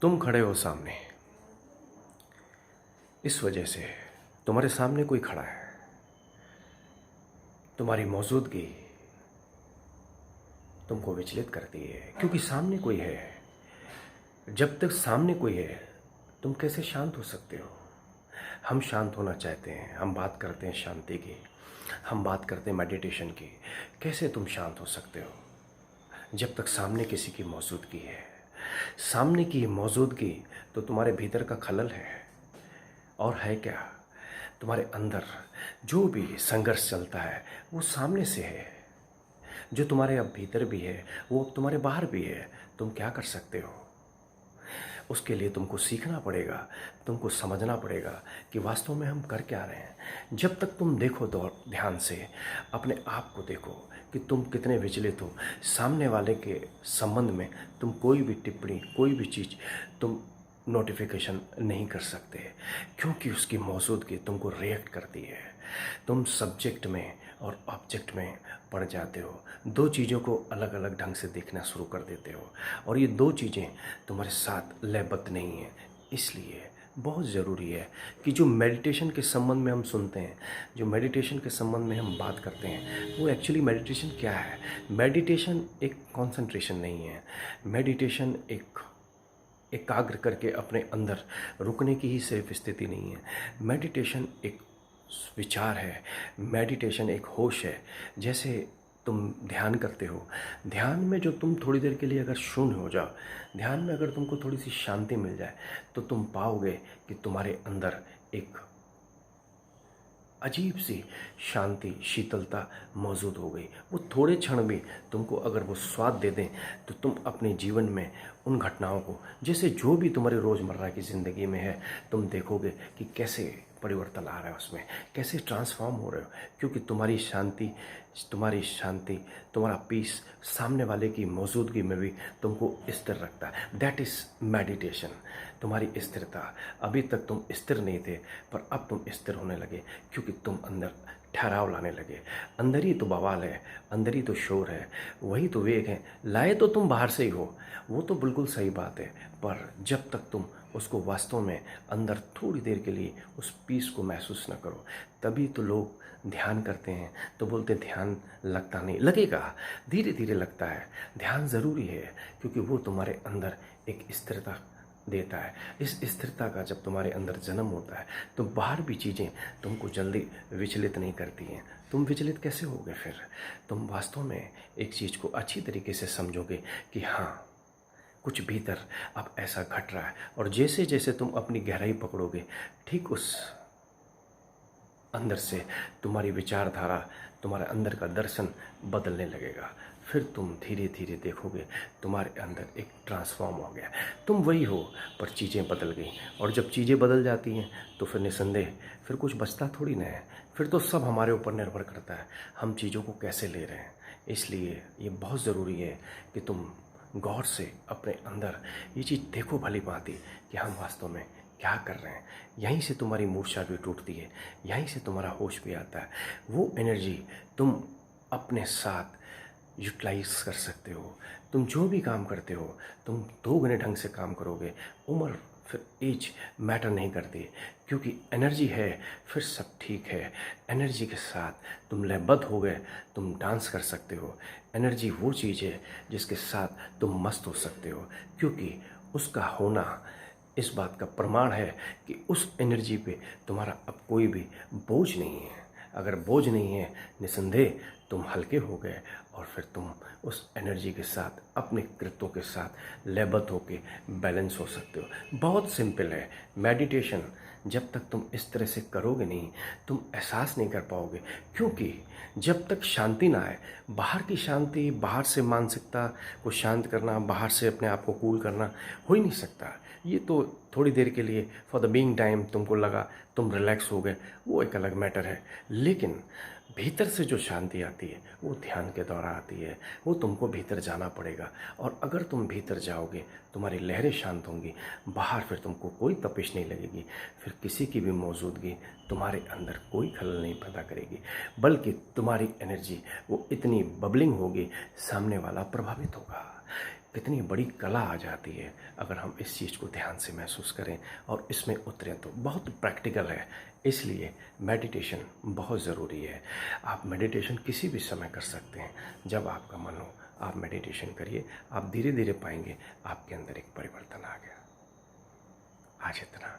तुम खड़े हो सामने, इस वजह से तुम्हारे सामने कोई खड़ा है। तुम्हारी मौजूदगी तुमको विचलित करती है क्योंकि सामने कोई है। जब तक सामने कोई है तुम कैसे शांत हो सकते हो? हम शांत होना चाहते हैं, हम बात करते हैं शांति की, हम बात करते हैं मेडिटेशन की। कैसे तुम शांत हो सकते हो जब तक सामने किसी की मौजूदगी है? सामने की मौजूदगी तो तुम्हारे भीतर का खलल है। और है क्या? तुम्हारे अंदर जो भी संघर्ष चलता है वो सामने से है। जो तुम्हारे अब भीतर भी है वो अब तुम्हारे बाहर भी है। तुम क्या कर सकते हो? उसके लिए तुमको सीखना पड़ेगा, तुमको समझना पड़ेगा कि वास्तव में हम कर क्या रहे हैं। जब तक तुम देखो तो ध्यान से अपने आप को देखो कि तुम कितने विचलित हो। सामने वाले के संबंध में तुम कोई भी टिप्पणी, कोई भी चीज़ तुम नोटिफिकेशन नहीं कर सकते क्योंकि उसकी मौजूदगी तुमको रिएक्ट करती है। तुम सब्जेक्ट में और ऑब्जेक्ट में पड़ जाते हो। दो चीज़ों को अलग अलग ढंग से देखना शुरू कर देते हो और ये दो चीज़ें तुम्हारे साथ लयबद्ध नहीं है। इसलिए बहुत ज़रूरी है कि जो मेडिटेशन के संबंध में हम सुनते हैं, जो मेडिटेशन के संबंध में हम बात करते हैं, वो एक्चुअली मेडिटेशन क्या है? मेडिटेशन एक कंसंट्रेशन नहीं है। मेडिटेशन एक एकाग्र करके अपने अंदर रुकने की ही सिर्फ स्थिति नहीं है। मेडिटेशन एक विचार है, मेडिटेशन एक होश है। जैसे तुम ध्यान करते हो, ध्यान में जो तुम थोड़ी देर के लिए अगर शून्य हो जाओ, ध्यान में अगर तुमको थोड़ी सी शांति मिल जाए तो तुम पाओगे कि तुम्हारे अंदर एक अजीब सी शांति, शीतलता मौजूद हो गई। वो थोड़े क्षण भी तुमको अगर वो स्वाद दे दें तो तुम अपने जीवन में उन घटनाओं को, जैसे जो भी तुम्हारे रोज़मर्रा की ज़िंदगी में है, तुम देखोगे कि कैसे परिवर्तन आ रहा है, उसमें कैसे ट्रांसफॉर्म हो रहे हो। क्योंकि तुम्हारी शांति, तुम्हारा पीस सामने वाले की मौजूदगी में भी तुमको स्थिर रखता है। That is meditation. तुम्हारी स्थिरता, अभी तक तुम स्थिर नहीं थे पर अब तुम स्थिर होने लगे क्योंकि तुम अंदर ठहराव लाने लगे। अंदर ही तो बवाल है, अंदर ही तो शोर है, वही तो वेग है। लाए तो तुम बाहर से ही हो, वो तो बिल्कुल सही बात है, पर जब तक तुम उसको वास्तव में अंदर थोड़ी देर के लिए उस पीस को महसूस न करो, तभी तो लोग ध्यान करते हैं तो बोलते ध्यान लगता नहीं। लगेगा, धीरे धीरे लगता है। ध्यान ज़रूरी है क्योंकि वो तुम्हारे अंदर एक स्थिरता देता है। इस स्थिरता का जब तुम्हारे अंदर जन्म होता है तो बाहर भी चीज़ें तुमको जल्दी विचलित नहीं करती हैं। तुम विचलित कैसे होगे फिर? तुम वास्तव में एक चीज़ को अच्छी तरीके से समझोगे कि हाँ, कुछ भीतर अब ऐसा घट रहा है। और जैसे जैसे तुम अपनी गहराई पकड़ोगे, ठीक उस अंदर से तुम्हारी विचारधारा, तुम्हारे अंदर का दर्शन बदलने लगेगा। फिर तुम धीरे धीरे देखोगे तुम्हारे अंदर एक ट्रांसफॉर्म हो गया। तुम वही हो पर चीज़ें बदल गई। और जब चीज़ें बदल जाती हैं तो फिर निसंदेह फिर कुछ बचता थोड़ी ना है। फिर तो सब हमारे ऊपर निर्भर करता है, हम चीज़ों को कैसे ले रहे हैं। इसलिए ये बहुत ज़रूरी है कि तुम गौर से अपने अंदर ये चीज़ देखो भली भांति कि हम वास्तव में क्या कर रहे हैं। यहीं से तुम्हारी मूर्छा भी टूटती है, यहीं से तुम्हारा होश भी आता है। वो एनर्जी तुम अपने साथ यूटिलाइज कर सकते हो। तुम जो भी काम करते हो तुम दोगुने ढंग से काम करोगे। उम्र फिर एज मैटर नहीं करती क्योंकि एनर्जी है, फिर सब ठीक है। एनर्जी के साथ तुम लयबद्ध हो गए, तुम डांस कर सकते हो। एनर्जी वो चीज़ है जिसके साथ तुम मस्त हो सकते हो क्योंकि उसका होना इस बात का प्रमाण है कि उस एनर्जी पे तुम्हारा अब कोई भी बोझ नहीं है। अगर बोझ नहीं है, निसंदेह तुम हल्के हो गए और फिर तुम उस एनर्जी के साथ, अपने कृत्यों के साथ लयबद्ध होके बैलेंस हो सकते हो। बहुत सिंपल है मेडिटेशन। जब तक तुम इस तरह से करोगे नहीं, तुम एहसास नहीं कर पाओगे क्योंकि जब तक शांति ना आए, बाहर की शांति, बाहर से मानसिकता को शांत करना, बाहर से अपने आप को कूल करना हो ही नहीं सकता। ये तो थोड़ी देर के लिए फॉर द बीइंग टाइम तुमको लगा, तुम रिलैक्स हो गए, वो एक अलग मैटर है। लेकिन भीतर से जो शांति आती है वो ध्यान के द्वारा आती है। वो तुमको भीतर जाना पड़ेगा और अगर तुम भीतर जाओगे तुम्हारी लहरें शांत होंगी। बाहर फिर तुमको कोई तपिश नहीं लगेगी, फिर किसी की भी मौजूदगी तुम्हारे अंदर कोई खलल नहीं पैदा करेगी, बल्कि तुम्हारी एनर्जी वो इतनी बबलिंग होगी, सामने वाला प्रभावित होगा। कितनी बड़ी कला आ जाती है अगर हम इस चीज़ को ध्यान से महसूस करें और इसमें उतरें। तो बहुत प्रैक्टिकल है, इसलिए मेडिटेशन बहुत ज़रूरी है। आप मेडिटेशन किसी भी समय कर सकते हैं, जब आपका मन हो आप मेडिटेशन करिए। आप धीरे धीरे पाएंगे आपके अंदर एक परिवर्तन आ गया। आज इतना।